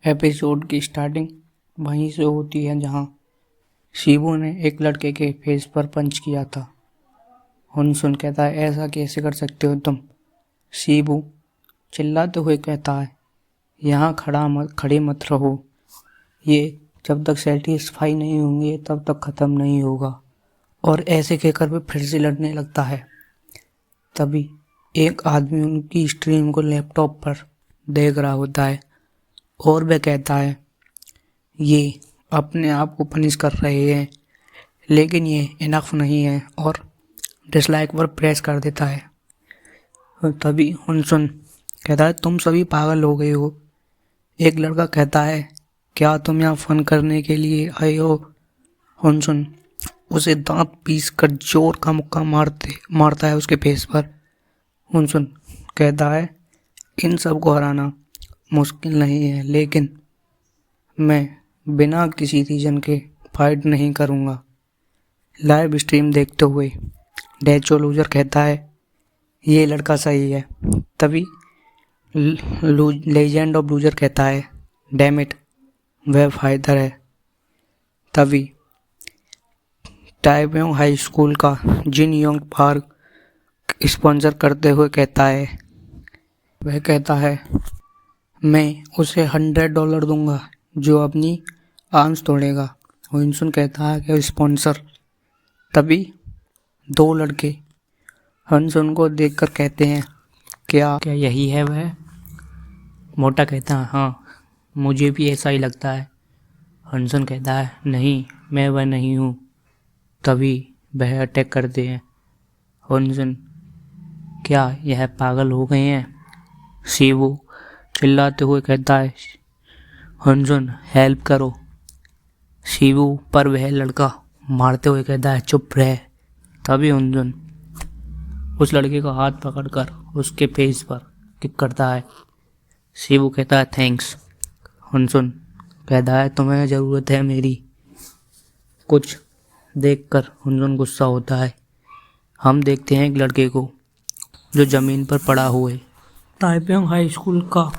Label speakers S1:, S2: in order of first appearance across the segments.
S1: Episode की starting वहीं से होती है जहां शिबू ने एक लड़के के फेस पर पंच किया था। हुनसुन कहता है, ऐसा कैसे कर सकते हो तुम? शिबू चिल्लाते हुए कहता है, यहाँ खड़े मत रहो, ये जब तक सेटिस्फाई नहीं होंगे तब तक ख़त्म नहीं होगा। और ऐसे कहकर वे फिर से लड़ने लगता है। तभी एक आदमी उनकी स्ट्रीम को लैपटॉप पर देख रहा होता है और वह कहता है, ये अपने आप को पनिश कर रहे हैं, लेकिन ये इनफ नहीं है, और डिसलाइक पर प्रेस कर देता है। तभी हुनसुन कहता है, तुम सभी पागल हो गए हो। एक लड़का कहता है, क्या तुम यहाँ फन करने के लिए आए हो? हुनसुन उसे दांत पीस कर जोर का मुक्का मारता है उसके फेस पर। हुनसुन कहता है, इन सब को हराना मुश्किल नहीं है, लेकिन मैं बिना किसी रीजन के फाइट नहीं करूँगा। लाइव स्ट्रीम देखते हुए डेचो लूजर कहता है, ये लड़का सही है। तभी लेजेंड ऑफ लूजर कहता है, डैम इट, वह फाइटर है। तभी टाइपियोंग हाई स्कूल का जिन योंग पार्क स्पॉन्सर करते हुए कहता है, वह कहता है, मैं उसे $100 दूंगा जो अपनी आर्म्स तोड़ेगा। हुनसुन कहता है कि स्पॉन्सर। तभी दो लड़के हुनसुन को देखकर कहते हैं, क्या यही है वह? मोटा कहता है, हाँ, मुझे भी ऐसा ही लगता है। हुनसुन कहता है, नहीं, मैं वह नहीं हूँ। तभी वह अटैक करते हैं। हुनसुन, क्या यह पागल हो गए हैं? शिबू चिल्लाते हुए कहता है, हुनसुन हेल्प करो। शिबू पर वह लड़का मारते हुए कहता है, चुप रह। तभी हुनसुन उस लड़के का हाथ पकड़कर उसके फेस पर किक करता है। शिबू कहता है, थैंक्स। हुनसुन कहता है, तुम्हें ज़रूरत है मेरी। कुछ देखकर हुनसुन गुस्सा होता है। हम देखते हैं एक लड़के को जो ज़मीन पर पड़ा हुआ है। टाइपियोंग हाई स्कूल का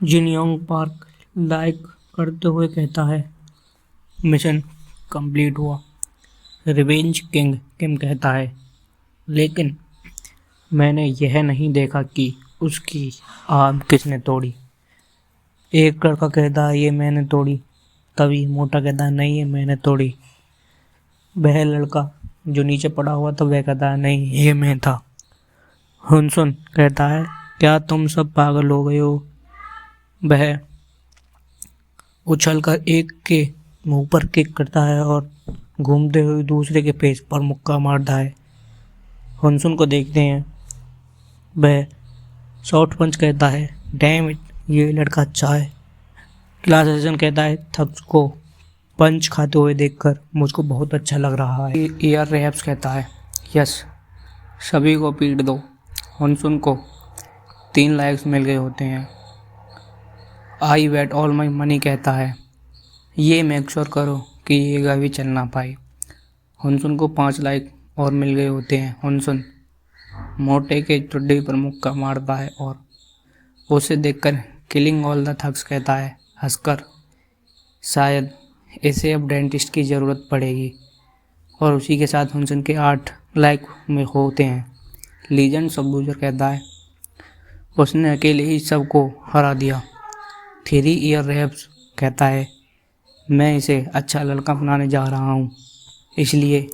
S1: जिनयोंग पार्क लाइक करते हुए कहता है, मिशन कंप्लीट हुआ। रिवेंज किंग किम कहता है, लेकिन मैंने यह नहीं देखा कि उसकी आर्म किसने तोड़ी। एक लड़का कहता है, ये मैंने तोड़ी। तभी मोटा कहता है, नहीं, ये मैंने तोड़ी। वह लड़का जो नीचे पड़ा हुआ था वह कहता है, नहीं, ये मैं था। हुनसुन कहता है, क्या तुम सब पागल हो गए हो? वह उछलकर एक के मुंह पर किक करता है और घूमते हुए दूसरे के फेस पर मुक्का मारता है। हुनसुन को देखते हैं। वह शॉर्ट पंच कहता है, डैम इट, ये लड़का अच्छा है। क्लास सेशन कहता है, थक्स को पंच खाते हुए देखकर मुझको बहुत अच्छा लग रहा है। ईयर रेप्स कहता है, यस, सभी को पीट दो। हुनसुन को 3 लाइक्स मिल गए होते हैं। I wait all my money कहता है, ये मेक श्योर करो कि ये कभी चल ना पाए। हुनसुन को 5 लाइक और मिल गए होते हैं। हुनसुन मोटे के चुड्डी पर मुक्का मारता है और उसे देखकर किलिंग ऑल द थग्स कहता है हंसकर, शायद इसे अब डेंटिस्ट की ज़रूरत पड़ेगी। और उसी के साथ हुनसुन के 8 लाइक में होते हैं। लीजेंड्स ऑफ लूजर कहता है, उसने अकेले ही सबको हरा दिया। 3 ईयर रेप्स कहता है, मैं इसे अच्छा लड़का बनाने जा रहा हूँ, इसलिए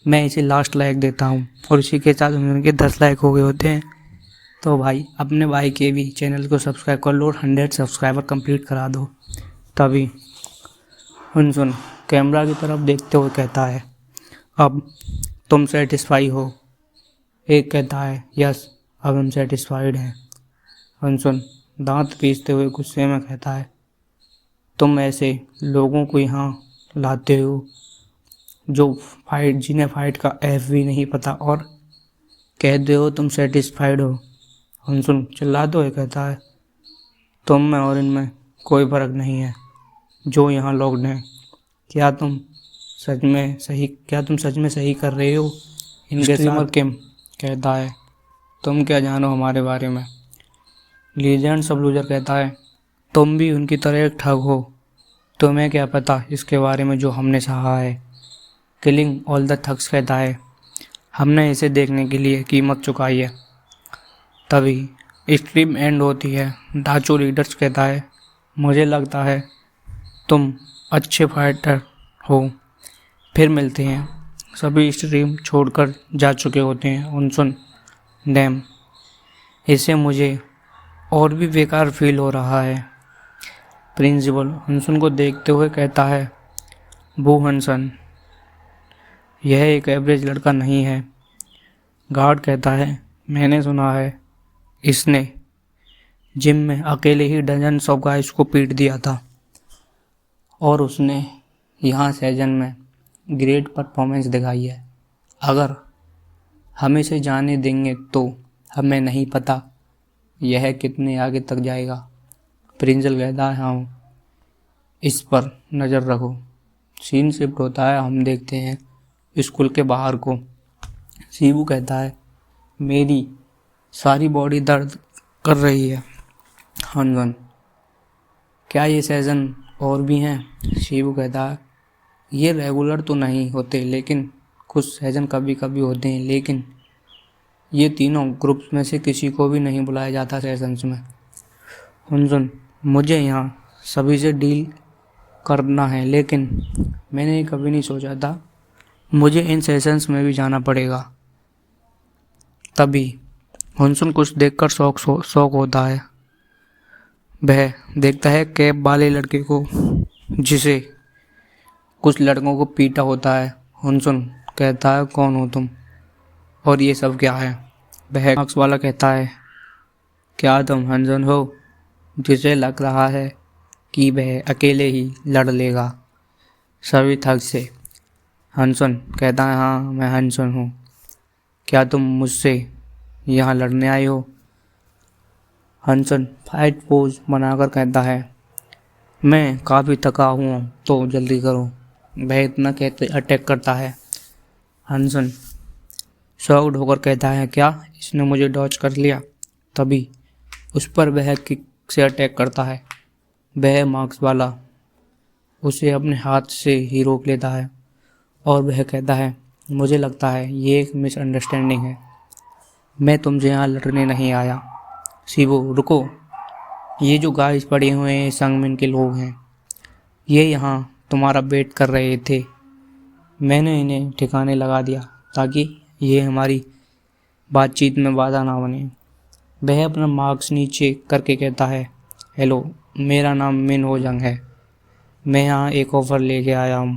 S1: मैं इसे लास्ट लाइक देता हूँ। और इसी के साथ उनके 10 लाइक हो गए होते हैं। तो भाई अपने भाई के भी चैनल को सब्सक्राइब कर लो और 100 सब्सक्राइबर कंप्लीट करा दो। तभी हुनसुन कैमरा की तरफ देखते हुए कहता है, अब तुम सेटिस्फाई हो? एक कहता है, यस, अब हम सेटिस्फाइड हैं। हुनसुन दांत पीसते हुए गुस्से में कहता है, तुम ऐसे लोगों को यहाँ लाते हो जिन्हें फाइट का एफ भी नहीं पता, और कहते हो तुम सेटिस्फाइड हो। हुनसुन चिल्लाते हुए कहता है, तुम में और इनमें कोई फ़र्क नहीं है जो यहाँ लॉक्ड हैं। क्या तुम सच में सही कर रहे हो इनके साथ? किम कहता है, तुम क्या जानो हमारे बारे में? लीजेंड्स ऑफ लूजर कहता है, तुम भी उनकी तरह एक ठग हो। तुम्हें क्या पता इसके बारे में जो हमने सहा है। किलिंग ऑल द थग्स कहता है, हमने इसे देखने के लिए कीमत चुकाई है। तभी स्ट्रीम एंड होती है। डाचो रीडर्स कहता है, मुझे लगता है तुम अच्छे फाइटर हो। फिर मिलते हैं। सभी स्ट्रीम छोड़कर जा चुके होते हैं। उनसुन डैम, इससे मुझे और भी बेकार फील हो रहा है। प्रिंसिपल हंसन को देखते हुए कहता है, बू हंसन, यह एक एवरेज लड़का नहीं है। गार्ड कहता है, मैंने सुना है इसने जिम में अकेले ही डजन्स ऑफ गाइस को पीट दिया था और उसने यहाँ सेशन में ग्रेट परफॉर्मेंस दिखाई है। अगर हम इसे जाने देंगे तो हमें नहीं पता यह कितने आगे तक जाएगा। प्रिंसिपल कहता है, हाँ, इस पर नज़र रखो। सीन शिफ्ट होता है। हम देखते हैं स्कूल के बाहर को। शिबू कहता है, मेरी सारी बॉडी दर्द कर रही है। हनवन, क्या ये सेशन और भी हैं? शिबू कहता है, ये रेगुलर तो नहीं होते, लेकिन कुछ सेशन कभी कभी होते हैं, लेकिन ये तीनों ग्रुप्स में से किसी को भी नहीं बुलाया जाता सेशंस में। हनवन, मुझे यहाँ सभी से डील करना है, लेकिन मैंने कभी नहीं सोचा था मुझे इन सेशंस में भी जाना पड़ेगा। तभी हंसन कुछ देखकर शौक होता है। वह देखता है कैप वाले लड़के को जिसे कुछ लड़कों को पीटा होता है। हंसन कहता है, कौन हो तुम और ये सब क्या है? वह मार्क्स वाला कहता है, क्या तुम हंसन हो जिसे लग रहा है कि वह अकेले ही लड़ लेगा सभी थग से? हंसन कहता है, हाँ, मैं हंसन हूँ। क्या तुम मुझसे यहाँ लड़ने आए हो? हंसन फाइट पोज बनाकर कहता है, मैं काफ़ी थका हूँ तो जल्दी करो। वह इतना कहते अटैक करता है। हंसन शॉक्ड होकर कहता है, क्या इसने मुझे डॉज कर लिया? तभी उस पर वह किक से अटैक करता है। वह मार्क्स वाला उसे अपने हाथ से ही रोक लेता है और वह कहता है, मुझे लगता है ये एक मिसअंडरस्टैंडिंग है। मैं तुमसे यहाँ लड़ने नहीं आया। शिबू, रुको, ये जो गाइस पड़े हुए हैं संगमिन के लोग हैं। ये यहाँ तुम्हारा वेट कर रहे थे। मैंने इन्हें ठिकाने लगा दिया ताकि ये हमारी बातचीत में बाधा ना बने। वह अपना मार्क्स नीचे करके कहता है, हेलो, मेरा नाम मिन हो जंग है। मैं यहाँ एक ऑफ़र लेके आया हूँ।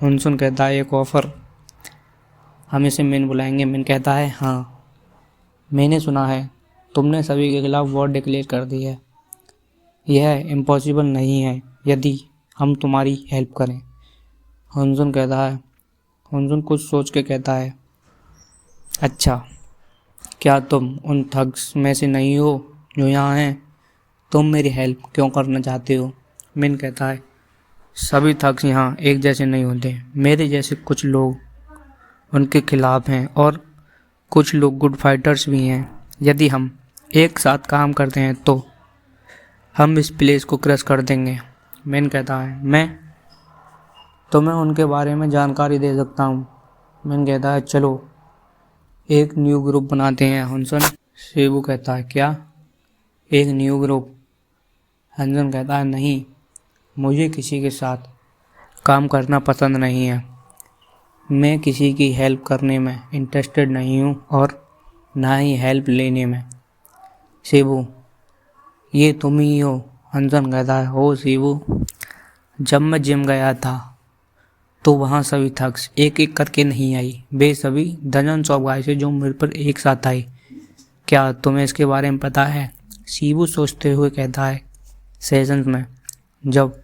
S1: हंसन कहता है, एक ऑफ़र? हम इसे मिन बुलाएंगे। मिन कहता है, हाँ, मैंने सुना है तुमने सभी के खिलाफ वॉर डिक्लेयर कर दी है। यह इम्पॉसिबल नहीं है यदि हम तुम्हारी हेल्प करें। हंसन कहता है, हंसन कुछ सोच के कहता है, अच्छा, क्या तुम उन थग्स में से नहीं हो जो यहाँ हैं? तुम मेरी हेल्प क्यों करना चाहते हो? मिन कहता है, सभी थग्स यहाँ एक जैसे नहीं होते। मेरे जैसे कुछ लोग उनके खिलाफ हैं और कुछ लोग गुड फाइटर्स भी हैं। यदि हम एक साथ काम करते हैं तो हम इस प्लेस को क्रश कर देंगे। मिन कहता है, मैं तुम्हें उनके बारे में जानकारी दे सकता हूँ। मिन कहता है, चलो एक न्यू ग्रुप बनाते हैं। हंसन शिबू कहता है, क्या एक न्यू ग्रुप? हंसन कहता है, नहीं, मुझे किसी के साथ काम करना पसंद नहीं है। मैं किसी की हेल्प करने में इंटरेस्टेड नहीं हूँ और ना ही हेल्प लेने में। शिबू, ये तुम ही हो? हंसन कहता है, हो शिबू, जब मैं जिम गया था तो वहाँ सभी थग्स एक एक करके नहीं आई। वे सभी डजन्स ऑफ गाइस जो मेरे पर एक साथ आए। क्या तुम्हें इसके बारे में पता है? शिबू सोचते हुए कहता है, सेशंस में जब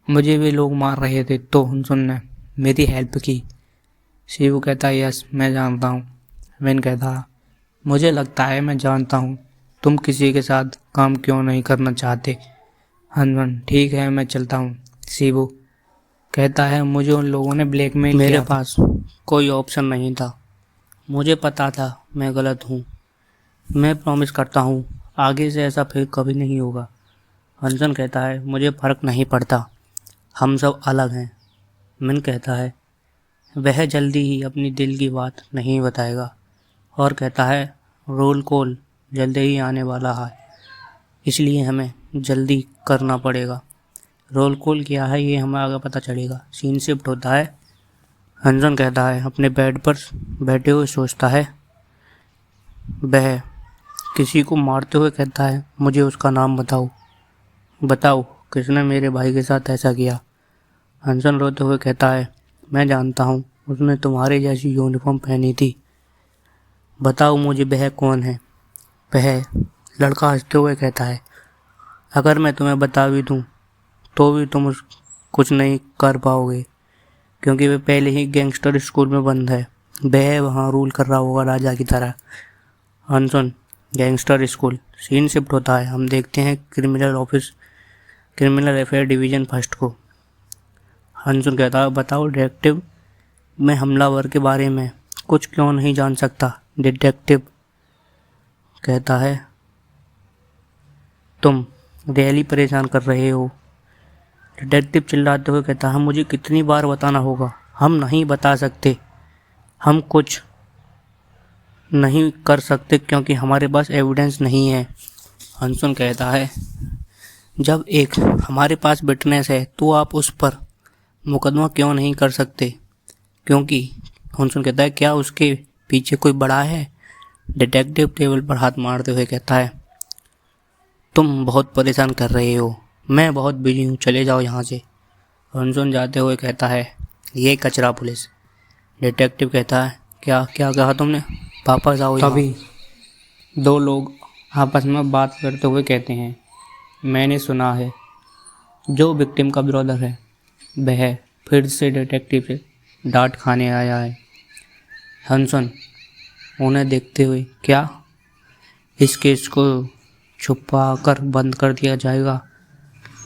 S1: मुझे वे लोग मार रहे थे तो हंसन ने मेरी हेल्प की। शिबू कहता है, यस, मैं जानता हूँ। मिन कहता है, मुझे लगता है मैं जानता हूँ तुम किसी के साथ काम क्यों नहीं करना चाहते। हंसन, ठीक है, मैं चलता हूँ। शिबू कहता है, मुझे उन लोगों ने ब्लैकमेल किया। मेरे पास कोई ऑप्शन नहीं था। मुझे पता था मैं गलत हूँ। मैं प्रॉमिस करता हूँ आगे से ऐसा फिर कभी नहीं होगा। हंसन कहता है मुझे फ़र्क नहीं पड़ता, हम सब अलग हैं। मिन कहता है वह जल्दी ही अपनी दिल की बात नहीं बताएगा और कहता है रोल कॉल जल्दी ही आने वाला है, इसलिए हमें जल्दी करना पड़ेगा। रोल कॉल क्या है ये हमें आगे पता चलेगा। सीन शिफ्ट होता है। हंसन कहता है अपने बेड पर बैठे हुए सोचता है। वह किसी को मारते हुए कहता है मुझे उसका नाम बताओ, बताओ किसने मेरे भाई के साथ ऐसा किया। हंसन रोते हुए कहता है मैं जानता हूँ, उसने तुम्हारे जैसी यूनिफॉर्म पहनी थी, बताओ मुझे वह कौन है। वह लड़का हंसते हुए कहता है अगर मैं तुम्हें बता भी दूँ तो भी तुम कुछ नहीं कर पाओगे, क्योंकि वह पहले ही गैंगस्टर स्कूल में बंद है, वह वहाँ रूल कर रहा होगा राजा की तरह। हंसन गैंगस्टर स्कूल। सीन शिफ्ट होता है। हम देखते हैं क्रिमिनल अफेयर डिवीज़न फर्स्ट को। हंसन कहता है बताओ डिटेक्टिव, मैं हमलावर के बारे में कुछ क्यों नहीं जान सकता। डिटेक्टिव कहता है तुम रियली परेशान कर रहे हो। डिटेक्टिव चिल्लाते हुए कहता है मुझे कितनी बार बताना होगा, हम नहीं बता सकते, हम कुछ नहीं कर सकते क्योंकि हमारे पास एविडेंस नहीं है। हंसन कहता है जब एक हमारे पास विटनेस है तो आप उस पर मुकदमा क्यों नहीं कर सकते, क्योंकि हंसन कहता है क्या उसके पीछे कोई बड़ा है। डिटेक्टिव टेबल पर हाथ मारते हुए कहता है तुम बहुत परेशान कर रहे हो, मैं बहुत बिजी हूँ, चले जाओ यहाँ से। हंसन जाते हुए कहता है ये कचरा पुलिस। डिटेक्टिव कहता है क्या क्या कहा तुमने, वापस आओ। तभी दो लोग आपस में बात करते हुए कहते हैं मैंने सुना है जो विक्टिम का ब्रदर है वह फिर से डिटेक्टिव से डांट खाने आया है। हंसन उन्हें देखते हुए क्या इस केस को छुपा कर बंद कर दिया जाएगा,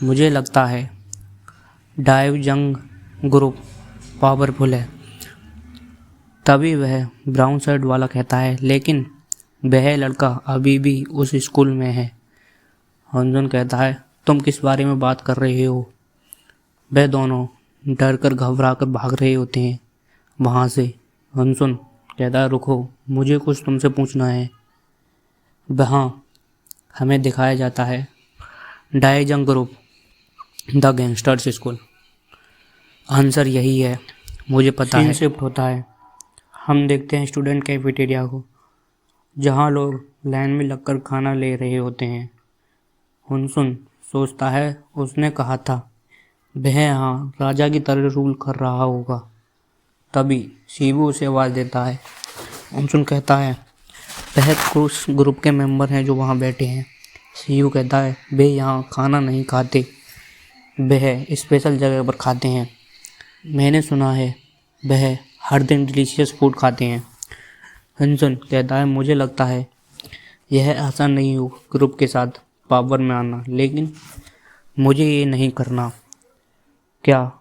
S1: मुझे लगता है डाइव जंग ग्रुप पावरफुल है। तभी वह ब्राउन शर्ट वाला कहता है लेकिन वह लड़का अभी भी उस स्कूल में है। हंसन कहता है तुम किस बारे में बात कर रहे हो। वह दोनों डर कर घबरा कर भाग रहे होते हैं वहाँ से। हंसन कहता है रुको, मुझे कुछ तुमसे पूछना है। वहाँ हमें दिखाया जाता है डाइजंग group the gangsters school. Answer यही है, मुझे पता है। शिफ्ट होता है। हम देखते हैं स्टूडेंट कैफेटेरिया को, जहाँ लोग लाइन में लगकर खाना ले रहे होते हैं। हंसन सोचता है उसने कहा था वह यहाँ राजा की तरह रूल कर रहा होगा। तभी शिबू उसे आवाज़ देता है। हंसन कहता है वह कुछ ग्रुप के मेंबर हैं जो वहाँ बैठे हैं। शिबू कहता है वे यहाँ खाना नहीं खाते, वह स्पेशल जगह पर खाते हैं, मैंने सुना है वह हर दिन डिलीशियस फूड खाते हैं। हंसन कहता है मुझे लगता है यह आसान नहीं हो ग्रुप के साथ पावर में आना, लेकिन मुझे ये नहीं करना। क्या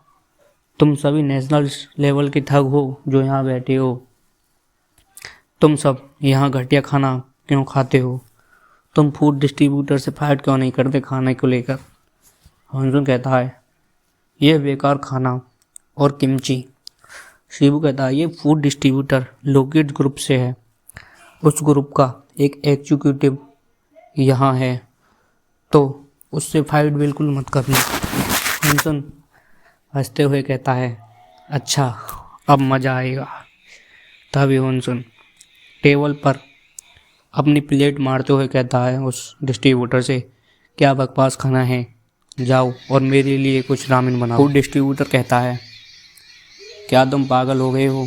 S1: तुम सभी नेशनल लेवल के ठग हो जो यहाँ बैठे हो? तुम सब यहाँ घटिया खाना क्यों खाते हो? तुम फूड डिस्ट्रीब्यूटर से फाइट क्यों नहीं करते खाने को लेकर? हंसन कहता है ये बेकार खाना और किमची। शिबू कहता है ये फूड डिस्ट्रीब्यूटर लोकेट ग्रुप से है, उस ग्रुप का एक एग्जीक्यूटिव यहाँ है, तो उससे फाइट बिल्कुल मत करना। हंसन हंसते हुए कहता है अच्छा अब मज़ा आएगा। तभी हंसन टेबल पर अपनी प्लेट मारते हुए कहता है उस डिस्ट्रीब्यूटर से क्या बकवास खाना है, जाओ और मेरे लिए कुछ रामेन बनाओ। फूड डिस्ट्रीब्यूटर कहता है क्या तुम पागल हो गए हो?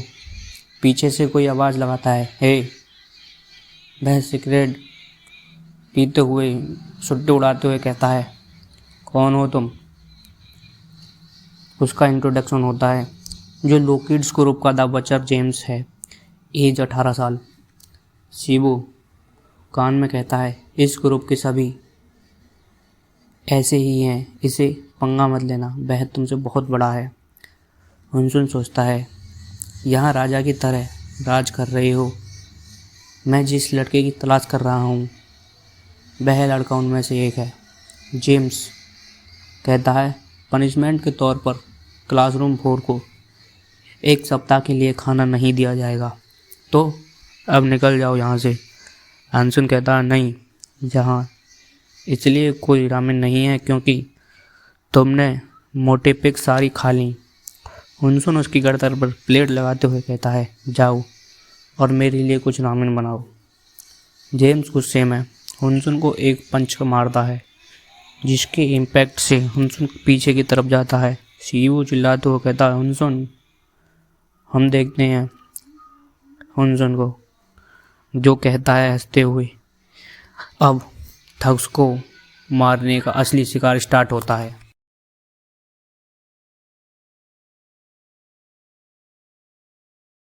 S1: पीछे से कोई आवाज़ लगाता है हे। वह सिगरेट पीते हुए सुट्टे उड़ाते हुए कहता है कौन हो तुम? उसका इंट्रोडक्शन होता है जो लोकिड्स ग्रुप का द बचर जेम्स है, एज 18 साल। शिबू कान में कहता है इस ग्रुप के सभी ऐसे ही हैं, इसे पंगा मत लेना, वह तुमसे बहुत बड़ा है। हंसन सोचता है यहाँ राजा की तरह राज कर रहे हो, मैं जिस लड़के की तलाश कर रहा हूँ वह लड़का उनमें से एक है, जेम्स। कहता है पनिशमेंट के तौर पर क्लासरूम 4 को 1 सप्ताह के लिए खाना नहीं दिया जाएगा, तो अब निकल जाओ यहाँ से। हानसुन कहता है नहीं, यहाँ इसलिए कोई रामेन नहीं है क्योंकि तुमने मोटे पिग सारी खा ली। हुनसुन उसकी गर्दन पर प्लेट लगाते हुए कहता है जाओ और मेरे लिए कुछ रामेन बनाओ। जेम्स गुस्से में हुनसुन को एक पंच मारता है जिसके इम्पैक्ट से हुनसुन पीछे की तरफ जाता है। सीईओ चिल्लाते हुए कहता है हुनसुन, हम देखते हैं हुनसुन को, जो कहता है हंसते हुए। अब थग्स को मारने का असली शिकार स्टार्ट होता है।